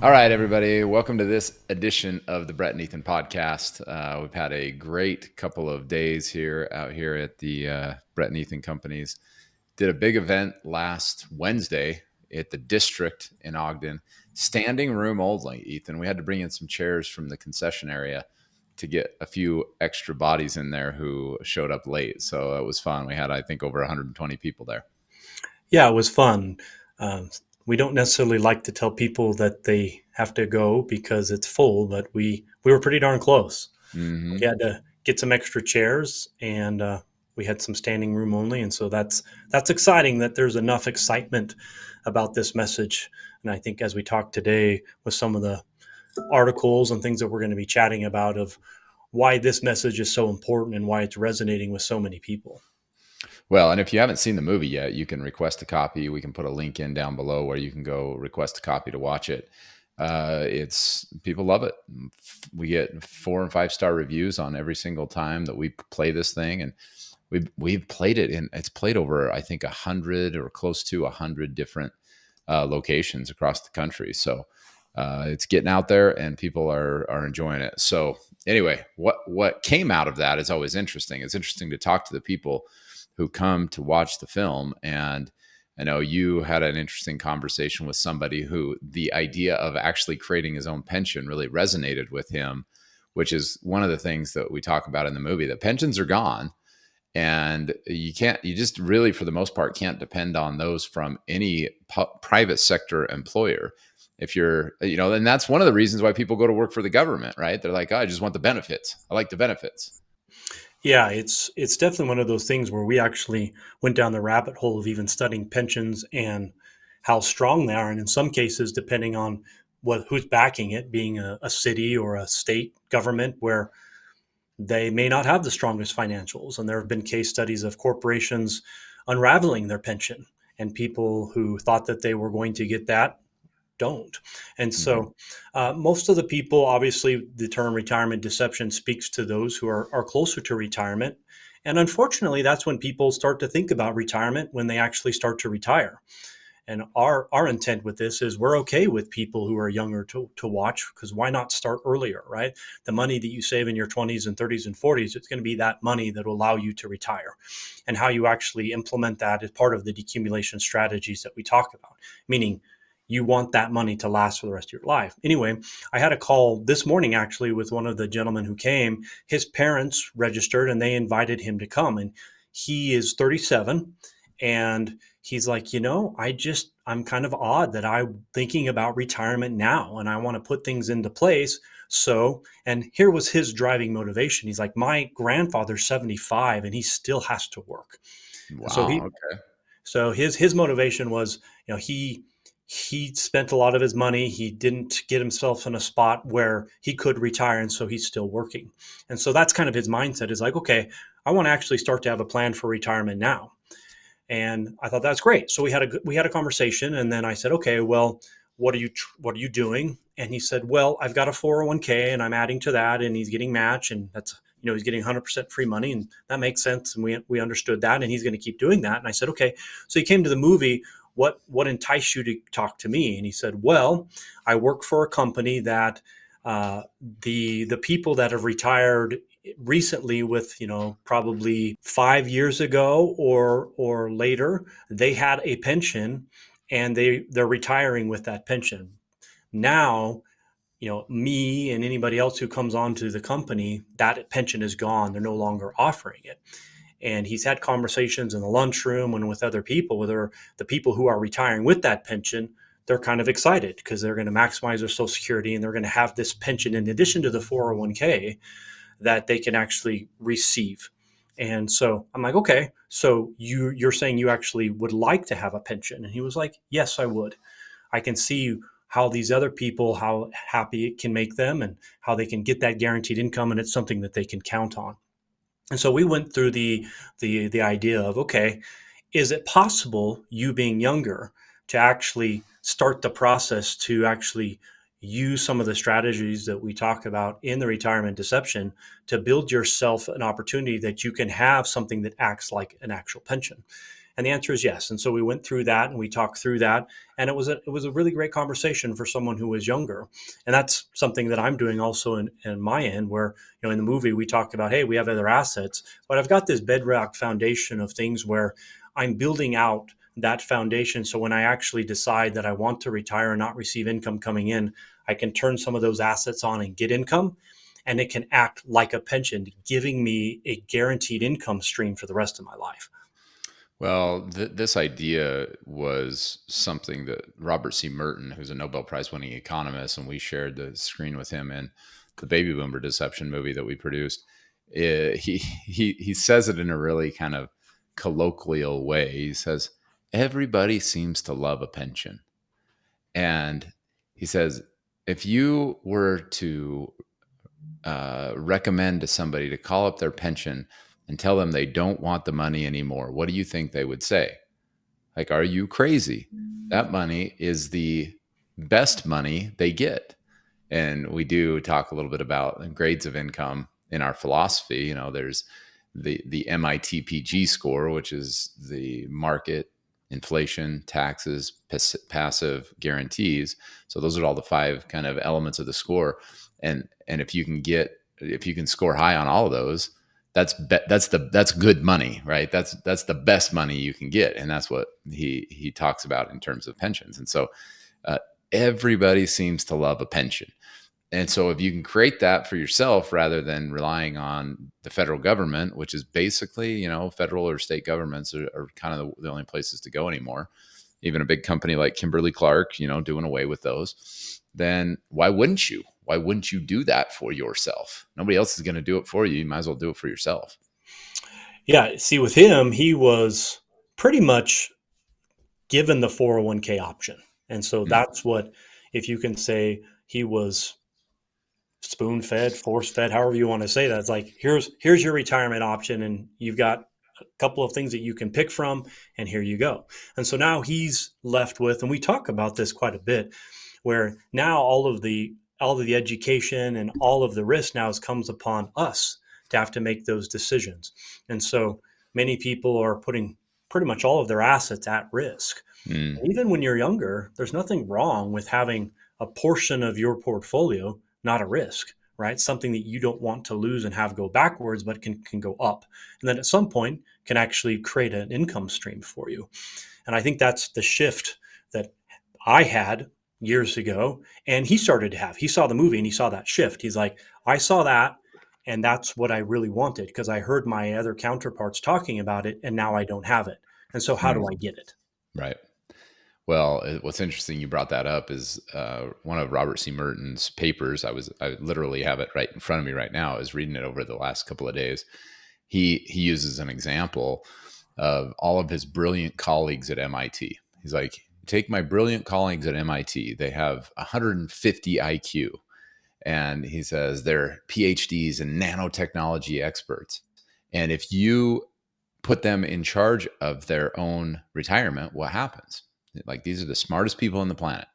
All right, everybody. Welcome to this edition of the Brett and Ethan podcast. We've had a great couple of days out here at the Brett and Ethan companies. Did a big event last Wednesday at the district in Ogden, standing room only. Ethan, we had to bring in some chairs from the concession area to get a few extra bodies in there who showed up late. So it was fun. We had, I think, over 120 people there. Yeah, it was fun. Um, we don't necessarily like to tell people that they have to go because it's full, but we were pretty darn close. We Hmm. had to get some extra chairs, and we had some standing room only, and so that's exciting that there's enough excitement about this message. And I think as we talk today with some of the articles and things that we're going to be chatting about of why this message is so important and why it's resonating with so many people. Well, and if you haven't seen the movie yet, you can request a copy. We can put a link in down below where you can go request a copy to watch it. It's people love it. We get 4 and 5 star reviews on every single time that we play this thing, and we've played it in. It's played over I think 100 or close to 100 different locations across the country. So it's getting out there, and people are enjoying it. So anyway, what came out of that is always interesting. It's interesting to talk to the people who come to watch the film. And I know you had an interesting conversation with somebody who the idea of actually creating his own pension really resonated with him, which is one of the things that we talk about in the movie. That pensions are gone, and you just really, for the most part, can't depend on those from any private sector employer. If you're, and that's one of the reasons why people go to work for the government, right? They're like, oh, I just want the benefits. I like the benefits. Yeah, it's definitely one of those things where we actually went down the rabbit hole of even studying pensions and how strong they are, and in some cases, depending on what who's backing it, being a city or a state government, where they may not have the strongest financials, and there have been case studies of corporations unraveling their pension, and people who thought that they were going to get that don't. And Hmm. so, most of the people, obviously, the term retirement deception speaks to those who are closer to retirement. And unfortunately, that's when people start to think about retirement when they actually start to retire. And our intent with this is we're okay with people who are younger to watch, because why not start earlier, right? The money that you save in your 20s and 30s and 40s, it's going to be that money that will allow you to retire. And how you actually implement that is part of the decumulation strategies that we talk about, meaning you want that money to last for the rest of your life. Anyway, I had a call this morning actually with one of the gentlemen who came. His parents registered and they invited him to come. And he is 37, and he's like, I'm kind of odd that I'm thinking about retirement now and I want to put things into place. So, and here was his driving motivation. He's like, my grandfather's 75 and he still has to work. And so Wow. Okay. his motivation was, he spent a lot of his money. He didn't get himself in a spot where he could retire, and so he's still working. And so that's kind of his mindset, is like, okay, I want to actually start to have a plan for retirement now. And I thought that's great. So we had a conversation, and then I said, okay, well, what are you doing? And he said, well, I've got a 401k and I'm adding to that, and he's getting match, and that's, he's getting 100% free money, and that makes sense, and we understood that, and he's going to keep doing that. And I said, okay. So he came to the movie. What enticed you to talk to me? And he said, well, I work for a company that the people that have retired recently, with probably 5 years ago or later, they had a pension, and they're retiring with that pension now. Me and anybody else who comes onto the company, that pension is gone, they're no longer offering it. And he's had conversations in the lunchroom and with other people, whether the people who are retiring with that pension, they're kind of excited because they're going to maximize their social security, and they're going to have this pension in addition to the 401k that they can actually receive. And so I'm like, okay, so you're saying you actually would like to have a pension? And he was like, yes, I would. I can see how these other people, how happy it can make them, and how they can get that guaranteed income, and it's something that they can count on. And so we went through the idea of, okay, is it possible, you being younger, to actually start the process to actually use some of the strategies that we talk about in the retirement deception to build yourself an opportunity that you can have something that acts like an actual pension? And the answer is yes. And so we went through that and we talked through that, and it was a really great conversation for someone who was younger. And that's something that I'm doing also in my end, where in the movie we talk about, hey, we have other assets, but I've got this bedrock foundation of things where I'm building out that foundation. So when I actually decide that I want to retire and not receive income coming in, I can turn some of those assets on and get income, and it can act like a pension, giving me a guaranteed income stream for the rest of my life. Well, this idea was something that Robert C. Merton, who's a Nobel Prize winning economist, and we shared the screen with him in the Baby Boomer Deception movie that we produced. He says it in a really kind of colloquial way. He says, "Everybody seems to love a pension," and he says, if you were to recommend to somebody to call up their pension and tell them they don't want the money anymore, what do you think they would say? Like, are you crazy? That money is the best money they get. And we do talk a little bit about grades of income in our philosophy. There's the MITPG score, which is the market, inflation, taxes, passive guarantees. So those are all the five kind of elements of the score. And if you can score high on all of those, that's good money, right? That's the best money you can get, and that's what he talks about in terms of pensions. And so uh, everybody seems to love a pension. And so if you can create that for yourself rather than relying on the federal government, which is basically, federal or state governments are kind of the only places to go anymore. Even a big company like Kimberly Clark, doing away with those, then why wouldn't you? Why wouldn't you do that for yourself? Nobody else is going to do it for you. You might as well do it for yourself. Yeah, see, with him, he was pretty much given the 401k option. And so Mm, that's what, if you can say he was spoon fed, force fed, however you want to say that. It's like, here's your retirement option, and you've got a couple of things that you can pick from, and here you go. And so now he's left with, and we talk about this quite a bit, where now all of the education and all of the risk now comes upon us to have to make those decisions. And so many people are putting pretty much all of their assets at risk. mm, Even when you're younger, there's nothing wrong with having a portion of your portfolio not a risk, right? Something that you don't want to lose and have go backwards, but can go up. And then at some point can actually create an income stream for you. And I think that's the shift that I had years ago. And he started to have. He saw the movie and he saw that shift. He's like, I saw that. And that's what I really wanted because I heard my other counterparts talking about it and now I don't have it. And so how mm. do I get it? Right. Well, what's interesting you brought that up is one of Robert C. Merton's papers. I literally have it right in front of me right now. I was reading it over the last couple of days. He uses an example of all of his brilliant colleagues at MIT. He's like, take my brilliant colleagues at MIT. They have 150 IQ, and he says they're PhDs and nanotechnology experts. And if you put them in charge of their own retirement, what happens? Like, these are the smartest people on the planet.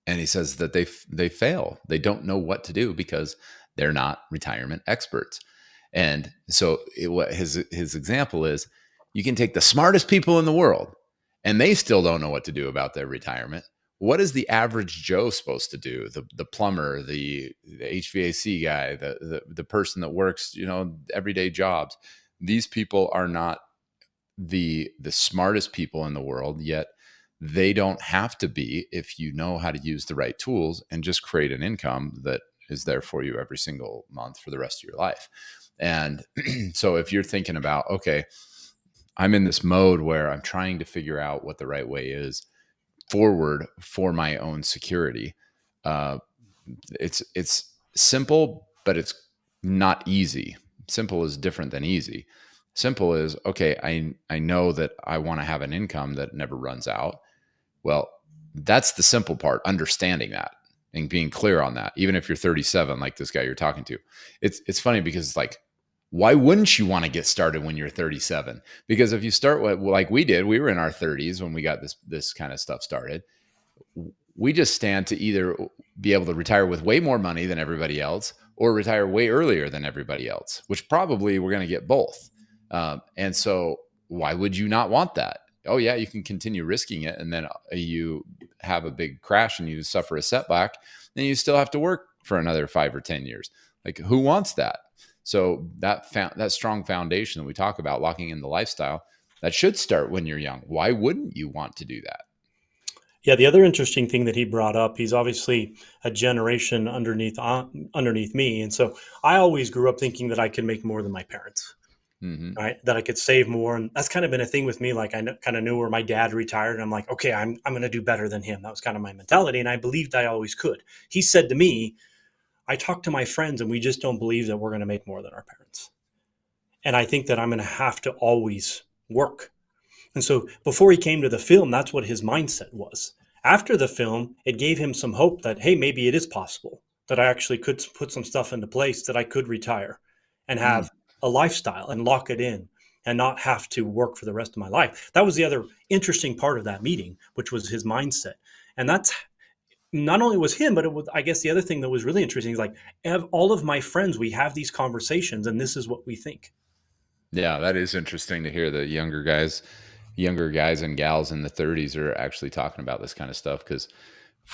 And he says that they fail. They don't know what to do because they're not retirement experts. And so what his example is, you can take the smartest people in the world and they still don't know what to do about their retirement. What is the average Joe supposed to do? The plumber, the HVAC guy, the person that works, everyday jobs. These people are not the smartest people in the world, yet they don't have to be if you know how to use the right tools and just create an income that is there for you every single month for the rest of your life. And so if you're thinking about, okay, I'm in this mode where I'm trying to figure out what the right way is forward for my own security, uh, it's simple, but it's not easy. Simple is different than easy. Simple is, okay, I know that I want to have an income that never runs out. Well, that's the simple part, understanding that and being clear on that. Even if you're 37, like this guy you're talking to, it's funny because it's like, why wouldn't you want to get started when you're 37? Because if you start like we did, we were in our 30s when we got this kind of stuff started. We just stand to either be able to retire with way more money than everybody else or retire way earlier than everybody else, which probably we're going to get both. And so why would you not want that? Oh yeah, you can continue risking it, and then you have a big crash and you suffer a setback, then you still have to work for another 5 or 10 years. Like, who wants that? So that strong foundation that we talk about, locking in the lifestyle, that should start when you're young. Why wouldn't you want to do that? Yeah, the other interesting thing that he brought up, he's obviously a generation underneath me, and so I always grew up thinking that I could make more than my parents, Hmm. right? That I could save more, and that's kind of been a thing with me. Like kind of knew where my dad retired, and I'm like, okay, I'm going to do better than him. That was kind of my mentality, and I believed I always could. He said to me, I talk to my friends, and we just don't believe that we're going to make more than our parents, and I think that I'm going to have to always work. And so before he came to the film, that's what his mindset was. After the film, it gave him some hope that, hey, maybe it is possible that I actually could put some stuff into place, that I could retire and Mm. have a lifestyle and lock it in and not have to work for the rest of my life. That was the other interesting part of that meeting, which was his mindset. And that's not only was him, but it was, I guess the other thing that was really interesting is like, all of my friends, we have these conversations and this is what we think. Yeah, that is interesting to hear that younger guys and gals in the 30s are actually talking about this kind of stuff because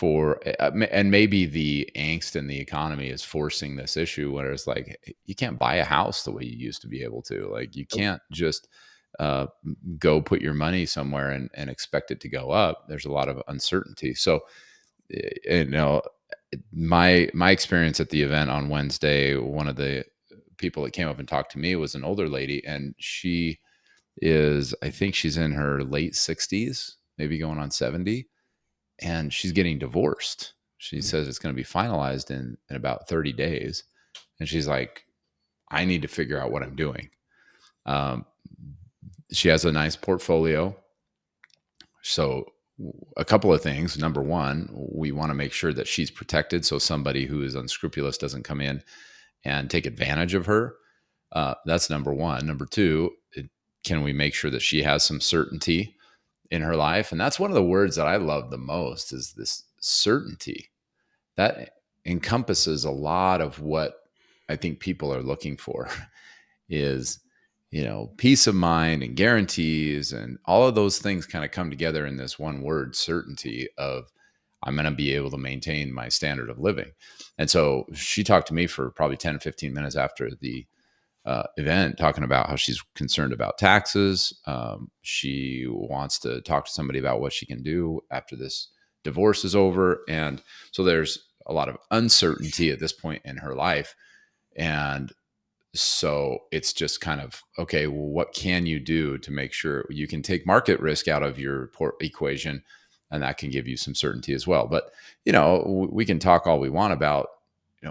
and maybe the angst in the economy is forcing this issue where it's like you can't buy a house the way you used to be able to. Like, you can't just uh, go put your money somewhere and expect it to go up. There's a lot of uncertainty. So, you know, my experience at the event on Wednesday, one of the people that came up and talked to me was an older lady, and I think she's in her late 60s, maybe going on 70, and she's getting divorced. She says it's going to be finalized in about 30 days. And she's like, I need to figure out what I'm doing. Um, she has a nice portfolio. So, a couple of things. Number one, we want to make sure that she's protected so somebody who is unscrupulous doesn't come in and take advantage of her. That's number one. Number two, can we make sure that she has some certainty in her life? And that's one of the words that I love the most, is this certainty. That encompasses a lot of what I think people are looking for is, peace of mind and guarantees, and all of those things kind of come together in this one word, certainty of, I'm going to be able to maintain my standard of living. And so she talked to me for probably 10 to 15 minutes after the event, talking about how she's concerned about taxes. She wants to talk to somebody about what she can do after this divorce is over. And so there's a lot of uncertainty at this point in her life. And so it's just kind of, okay, well, what can you do to make sure you can take market risk out of your equation? And that can give you some certainty as well. But, we can talk all we want about,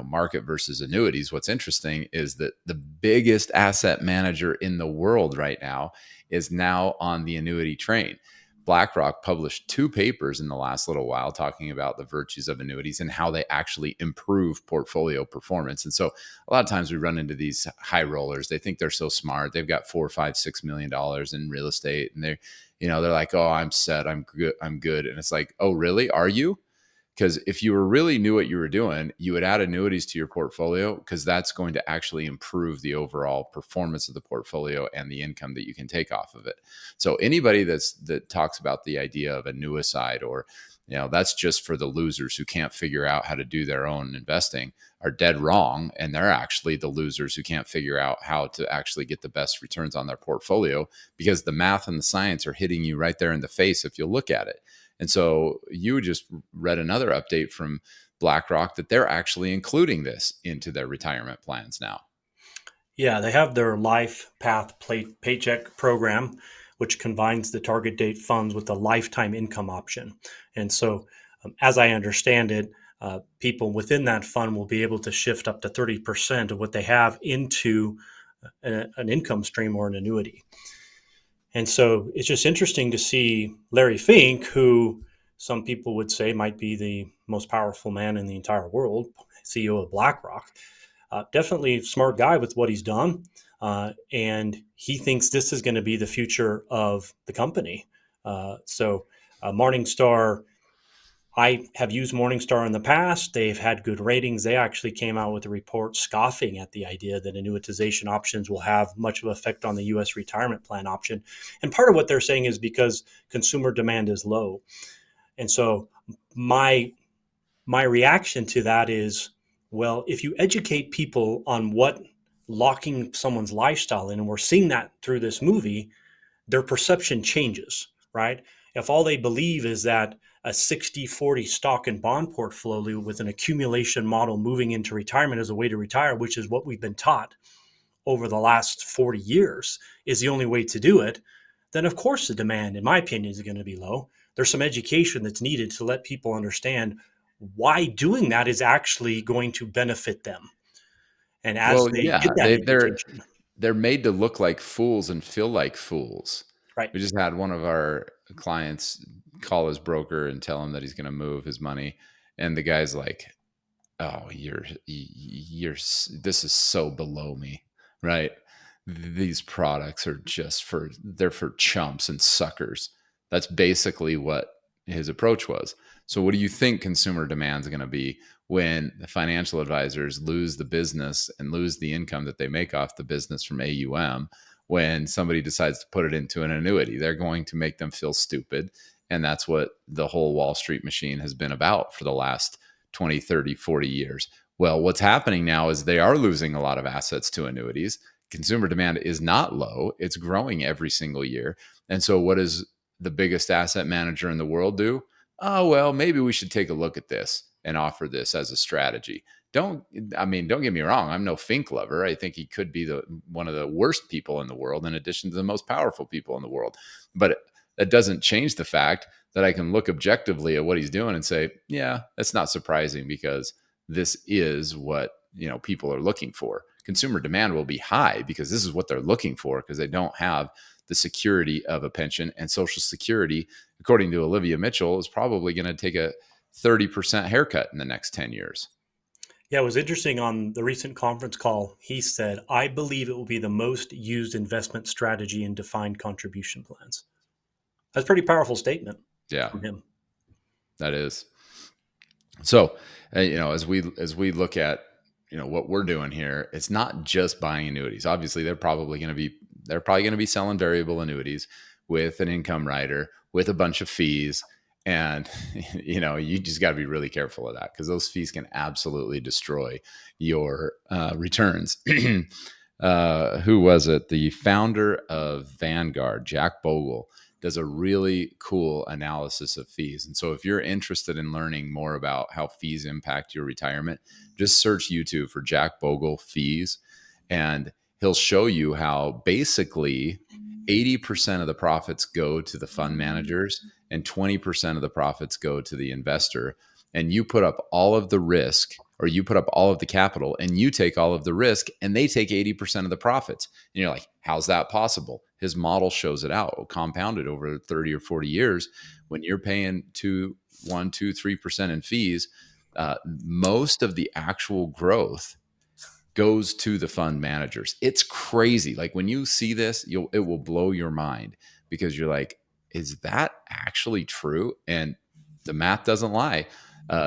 market versus annuities. What's interesting is that the biggest asset manager in the world right now is now on the annuity train. BlackRock published 2 papers in the last little while talking about the virtues of annuities and how they actually improve portfolio performance. And so a lot of times we run into these high rollers. They think they're so smart. They've got 4, 5, 6 million dollars in real estate, and they're like, oh, I'm set. I'm good. I'm good. And it's like, oh, really? Are you? Because if you really knew what you were doing, you would add annuities to your portfolio, because that's going to actually improve the overall performance of the portfolio and the income that you can take off of it. So anybody that talks about the idea of annuicide, or that's just for the losers who can't figure out how to do their own investing, are dead wrong. And they're actually the losers who can't figure out how to actually get the best returns on their portfolio, because the math and the science are hitting you right there in the face if you look at it. And so you just read another update from BlackRock that they're actually including this into their retirement plans now. Yeah, they have their Life Path Paycheck program, which combines the target date funds with the lifetime income option. And so, as I understand it, people within that fund will be able to shift up to 30% of what they have into an income stream or an annuity. And so it's just interesting to see Larry Fink, who some people would say might be the most powerful man in the entire world, CEO of BlackRock. Definitely a smart guy with what he's done. And he thinks this is going to be the future of the company. So Morningstar, I have used Morningstar in the past. They've had good ratings. They actually came out with a report scoffing at the idea that annuitization options will have much of an effect on the US retirement plan option. And part of what they're saying is because consumer demand is low. And so my my reaction to that is, well, if you educate people on what locking someone's lifestyle in, and we're seeing that through this movie, their perception changes, right? If all they believe is that a 60-40 stock and bond portfolio with an accumulation model moving into retirement as a way to retire, which is what we've been taught over the last 40 years, is the only way to do it, then of course the demand, in my opinion, is going to be low. There's some education that's needed to let people understand why doing that is actually going to benefit them. And as Well, they yeah, get that education, they're made to look like fools and feel like fools. right? We just had one of our clients call his broker and tell him that he's going to move his money, and the guy's like, "Oh, this is so below me, right? These products are just they're for chumps and suckers." That's basically what his approach was. So what do you think consumer demand is going to be when the financial advisors lose the business and lose the income that they make off the business from AUM when somebody decides to put it into an annuity? They're going to make them feel stupid. And that's what the whole Wall Street machine has been about for the last 20, 30, 40 years. Well, what's happening now is they are losing a lot of assets to annuities. Consumer demand is not low, it's growing every single year. And so, what does the biggest asset manager in the world do? Oh, well, maybe we should take a look at this and offer this as a strategy. Don't get me wrong. I'm no Fink lover. I think he could be one of the worst people in the world, in addition to the most powerful people in the world. But that doesn't change the fact that I can look objectively at what he's doing and say, yeah, that's not surprising because this is what people are looking for. Consumer demand will be high because this is what they're looking for because they don't have the security of a pension, and Social Security, according to Olivia Mitchell, is probably going to take a 30% haircut in the next 10 years. Yeah, it was interesting on the recent conference call. He said, I believe it will be the most used investment strategy in defined contribution plans. That's a pretty powerful statement Yeah, from him. that is. So, as we look at what we're doing here, it's not just buying annuities. Obviously, they're probably going to be selling variable annuities with an income rider with a bunch of fees, and you just got to be really careful of that because those fees can absolutely destroy your returns. Who was it? The founder of Vanguard, Jack Bogle, does a really cool analysis of fees. And so if you're interested in learning more about how fees impact your retirement, just search YouTube for Jack Bogle fees, and he'll show you how basically 80% of the profits go to the fund managers and 20% of the profits go to the investor. And you put up all of the risk, or you put up all of the capital, and you take all of the risk, and they take 80% of the profits. And you're like, how's that possible? His model shows it out, compounded over 30 or 40 years. When you're paying 1, 2, 3% in fees, most of the actual growth goes to the fund managers. It's crazy. Like when you see this, it will blow your mind because you're like, is that actually true? And the math doesn't lie.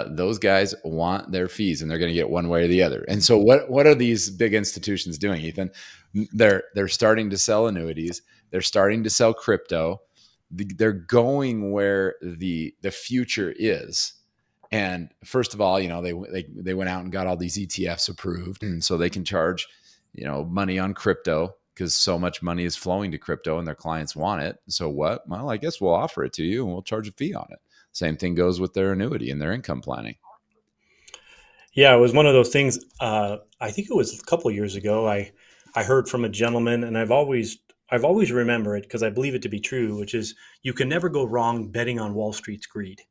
Those guys want their fees, and they're going to get one way or the other. And so, what are these big institutions doing, Ethan? They're starting to sell annuities. They're starting to sell crypto. They're going where the future is. And first of all, they went out and got all these ETFs approved, and so they can charge money on crypto because so much money is flowing to crypto and their clients want it. So what? Well, I guess we'll offer it to you and we'll charge a fee on it. Same thing goes with their annuity and their income planning. Yeah, it was one of those things. I think it was a couple of years ago. I heard from a gentleman, and I've always remember it because I believe it to be true, which is you can never go wrong betting on Wall Street's greed.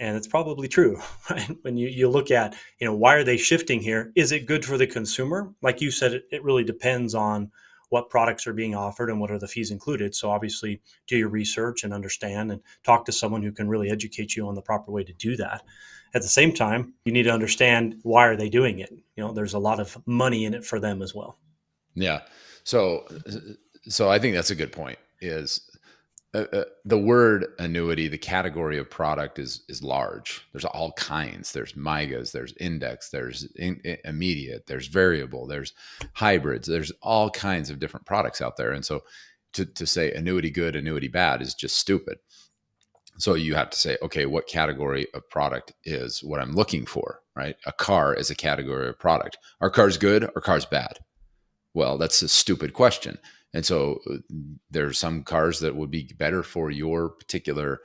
And it's probably true, right? When you look at, why are they shifting here? Is it good for the consumer? Like you said, it really depends on what products are being offered and what are the fees included. So obviously do your research and understand and talk to someone who can really educate you on the proper way to do that. At the same time, you need to understand why are they doing it? There's a lot of money in it for them as well. Yeah. So I think that's a good point. Is The word annuity, the category of product is large. There's all kinds. There's MIGAs, there's index, there's immediate, there's variable, there's hybrids. There's all kinds of different products out there. And so to say annuity good, annuity bad is just stupid. So you have to say, okay, what category of product is what I'm looking for, right? A car is a category of product. Are cars good or cars bad? Well, that's a stupid question. And so there's some cars that would be better for your particular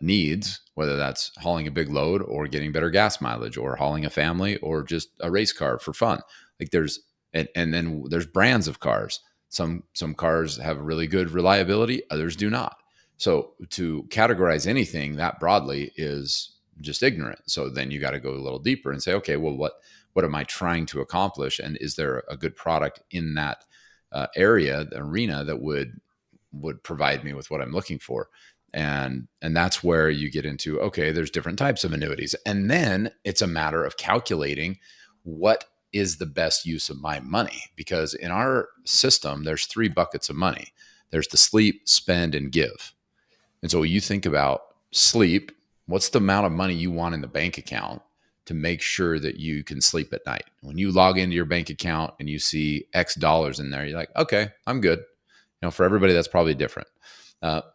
needs, whether that's hauling a big load or getting better gas mileage or hauling a family or just a race car for fun. Like there's and then there's brands of cars. Some cars have really good reliability, others do not. So to categorize anything that broadly is just ignorant. So then you got to go a little deeper and say, okay, well, what am I trying to accomplish, and is there a good product in that area, the arena that would provide me with what I'm looking for? And that's where you get into, okay, there's different types of annuities, and then it's a matter of calculating what is the best use of my money, because in our system there's three buckets of money. There's the sleep, spend, and give. And so you think about sleep, what's the amount of money you want in the bank account to make sure that you can sleep at night? When you log into your bank account and you see X dollars in there, you're like, okay, I'm good. For everybody, that's probably different.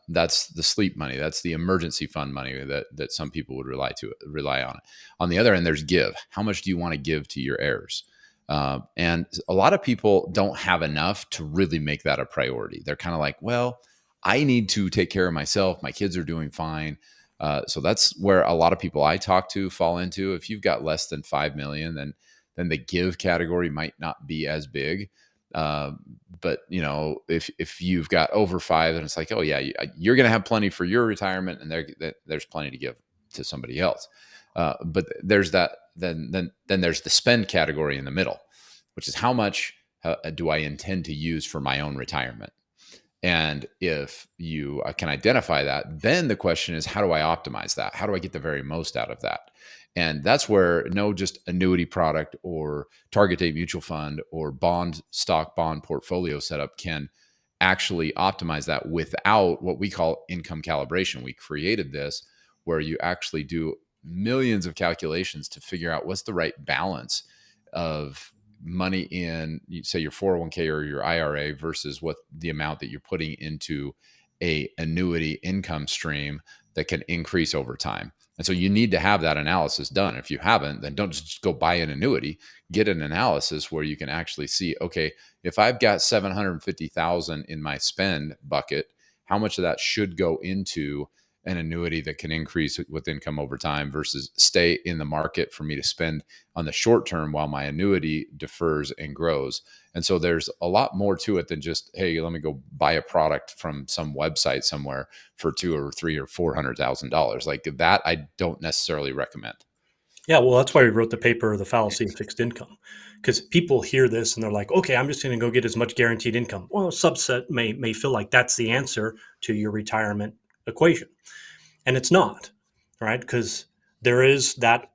That's the sleep money. That's the emergency fund money that some people would rely on. On the other end, there's give. How much do you want to give to your heirs? And a lot of people don't have enough to really make that a priority. They're kind of like, well, I need to take care of myself. My kids are doing fine. So that's where a lot of people I talk to fall into. If you've got less than 5 million, then the give category might not be as big. Uh, but if you've got over 5, then it's like, oh yeah, you're going to have plenty for your retirement, and there's plenty to give to somebody else. But there's that. Then there's the spend category in the middle, which is how much do I intend to use for my own retirement. And if you can identify that, then the question is, how do I optimize that? How do I get the very most out of that? And that's where no just annuity product or target date mutual fund or stock bond portfolio setup can actually optimize that without what we call income calibration. We created this where you actually do millions of calculations to figure out what's the right balance of money in, say, your 401k or your IRA versus what the amount that you're putting into a annuity income stream that can increase over time. And so you need to have that analysis done. If you haven't, then don't just go buy an annuity. Get an analysis where you can actually see, okay, if I've got 750,000 in my spend bucket, how much of that should go into an annuity that can increase with income over time versus stay in the market for me to spend on the short term while my annuity defers and grows. And so there's a lot more to it than just, hey, let me go buy a product from some website somewhere for $200,000 or $300,000 or $400,000. Like that, I don't necessarily recommend. Yeah, well, that's why we wrote the paper, The Fallacy of Fixed Income, because people hear this and they're like, okay, I'm just going to go get as much guaranteed income. Well, a subset may feel like that's the answer to your retirement equation. And it's not, right? Because there is that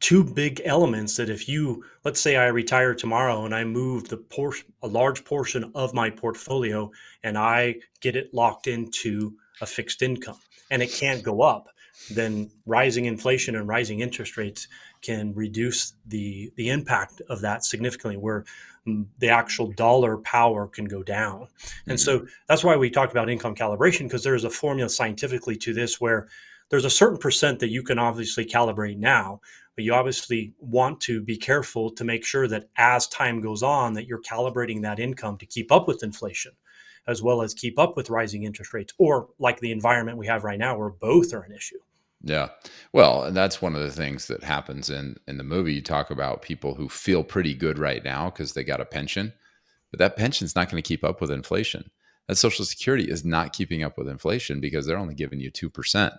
two big elements that if you, let's say I retire tomorrow and I move a large portion of my portfolio and I get it locked into a fixed income and it can't go up, then rising inflation and rising interest rates can reduce the impact of that significantly, where the actual dollar power can go down. And Mm-hmm. so that's why we talk about income calibration, because there's a formula scientifically to this where there's a certain percent that you can obviously calibrate now, but you obviously want to be careful to make sure that as time goes on that you're calibrating that income to keep up with inflation as well as keep up with rising interest rates, or like the environment we have right now where both are an issue. Yeah. Well, and that's one of the things that happens in the movie. You talk about people who feel pretty good right now because they got a pension, but that pension's not going to keep up with inflation. That Social Security is not keeping up with inflation because they're only giving you 2%.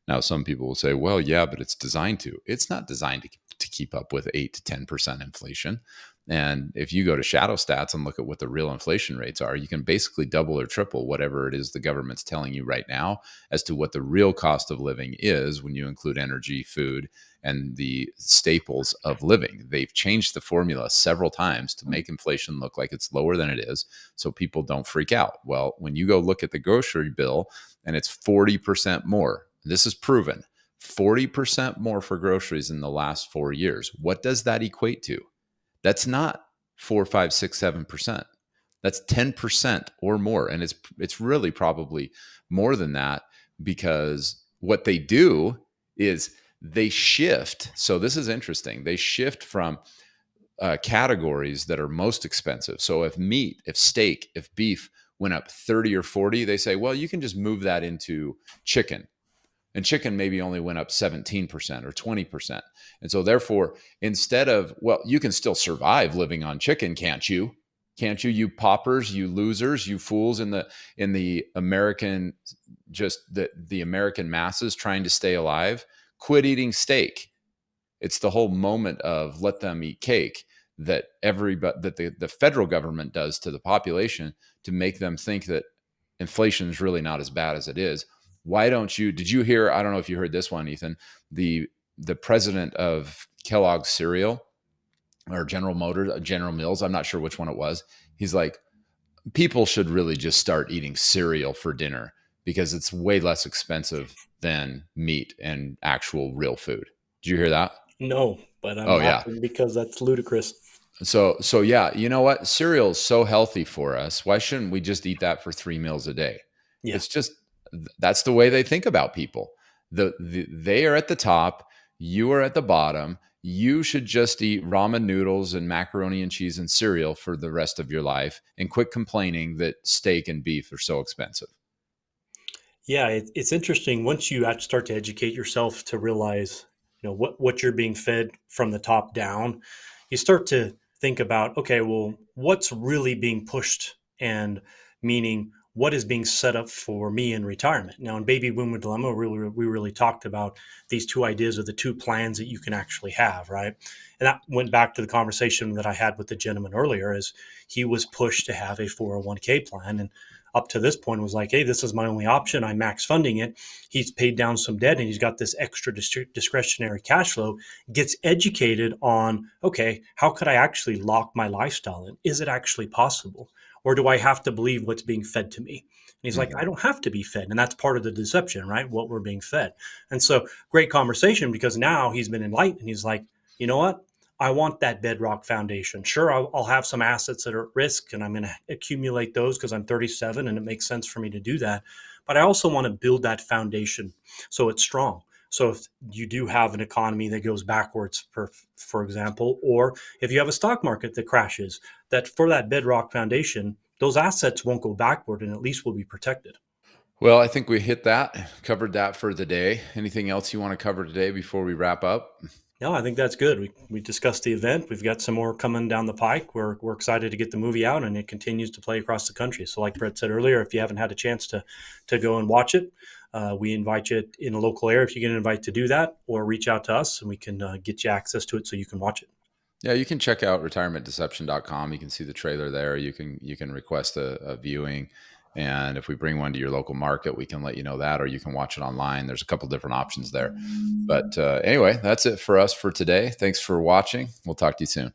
Now, some people will say, well, yeah, but it's designed to. It's not designed to keep up with 8 to 10% inflation. And if you go to Shadow Stats and look at what the real inflation rates are, you can basically double or triple whatever it is the government's telling you right now as to what the real cost of living is when you include energy, food, and the staples of living. They've changed the formula several times to make inflation look like it's lower than it is so people don't freak out. Well, when you go look at the grocery bill and it's 40% more, this is proven 40% more for groceries in the last 4 years. What does that equate to? That's not 4, 5, 6, 7%. That's 10% or more. And it's really probably more than that, because what they do is they shift. So this is interesting. They shift from categories that are most expensive. So if meat, if steak, if beef went up 30 or 40, they say, well, you can just move that into chicken, and chicken maybe only went up 17% or 20%. And so therefore, instead of, well, you can still survive living on chicken, can't you? Can't you, you paupers, you losers, you fools in the American, just the American masses trying to stay alive? Quit eating steak. It's the whole moment of let them eat cake that everybody, that the federal government does to the population to make them think that inflation is really not as bad as it is. Why don't you, did you hear, I don't know if you heard this one, Ethan, the president of Kellogg's cereal, or General Motors, General Mills, I'm not sure which one it was. He's like, people should really just start eating cereal for dinner because it's way less expensive than meat and actual real food. Did you hear that? No, but I'm Oh yeah. laughing because that's ludicrous. So yeah, you know what? Cereal is so healthy for us. Why shouldn't we just eat that for 3 meals a day? Yeah. It's just, that's the way they think about people. They are at the top, you are at the bottom. You should just eat ramen noodles and macaroni and cheese and cereal for the rest of your life and quit complaining that steak and beef are so expensive. Yeah, it's interesting once you actually start to educate yourself to realize, what you're being fed from the top down. You start to think about, okay, well, what's really being pushed, and meaning what is being set up for me in retirement. Now, in Baby Boomer Dilemma, we really talked about these two ideas of the two plans that you can actually have, right? And that went back to the conversation that I had with the gentleman earlier, is he was pushed to have a 401k plan, and up to this point was like, hey, this is my only option. I'm max funding it. He's paid down some debt and he's got this extra discretionary cash flow, gets educated on, okay, how could I actually lock my lifestyle in? Is it actually possible? Or do I have to believe what's being fed to me? And he's like, I Mhm. don't have to be fed. And that's part of the deception, right? What we're being fed. And so great conversation, because now he's been enlightened. He's like, you know what? I want that bedrock foundation. Sure, I'll have some assets that are at risk and I'm going to accumulate those because I'm 37 and it makes sense for me to do that. But I also want to build that foundation so it's strong. So if you do have an economy that goes backwards, for example, or if you have a stock market that crashes, that for that bedrock foundation, those assets won't go backward and at least will be protected. Well, I think we hit that, covered that for the day. Anything else you want to cover today before we wrap up? No, I think that's good. We discussed the event. We've got some more coming down the pike. We're excited to get the movie out, and it continues to play across the country. So, like Brett said earlier, if you haven't had a chance to go and watch it, we invite you in a local area if you get an invite to do that, or reach out to us and we can get you access to it so you can watch it. Yeah, you can check out retirementdeception.com. You can see the trailer there. You can request a viewing. And if we bring one to your local market, we can let you know that, or you can watch it online. There's a couple different options there. But anyway, that's it for us for today. Thanks for watching. We'll talk to you soon.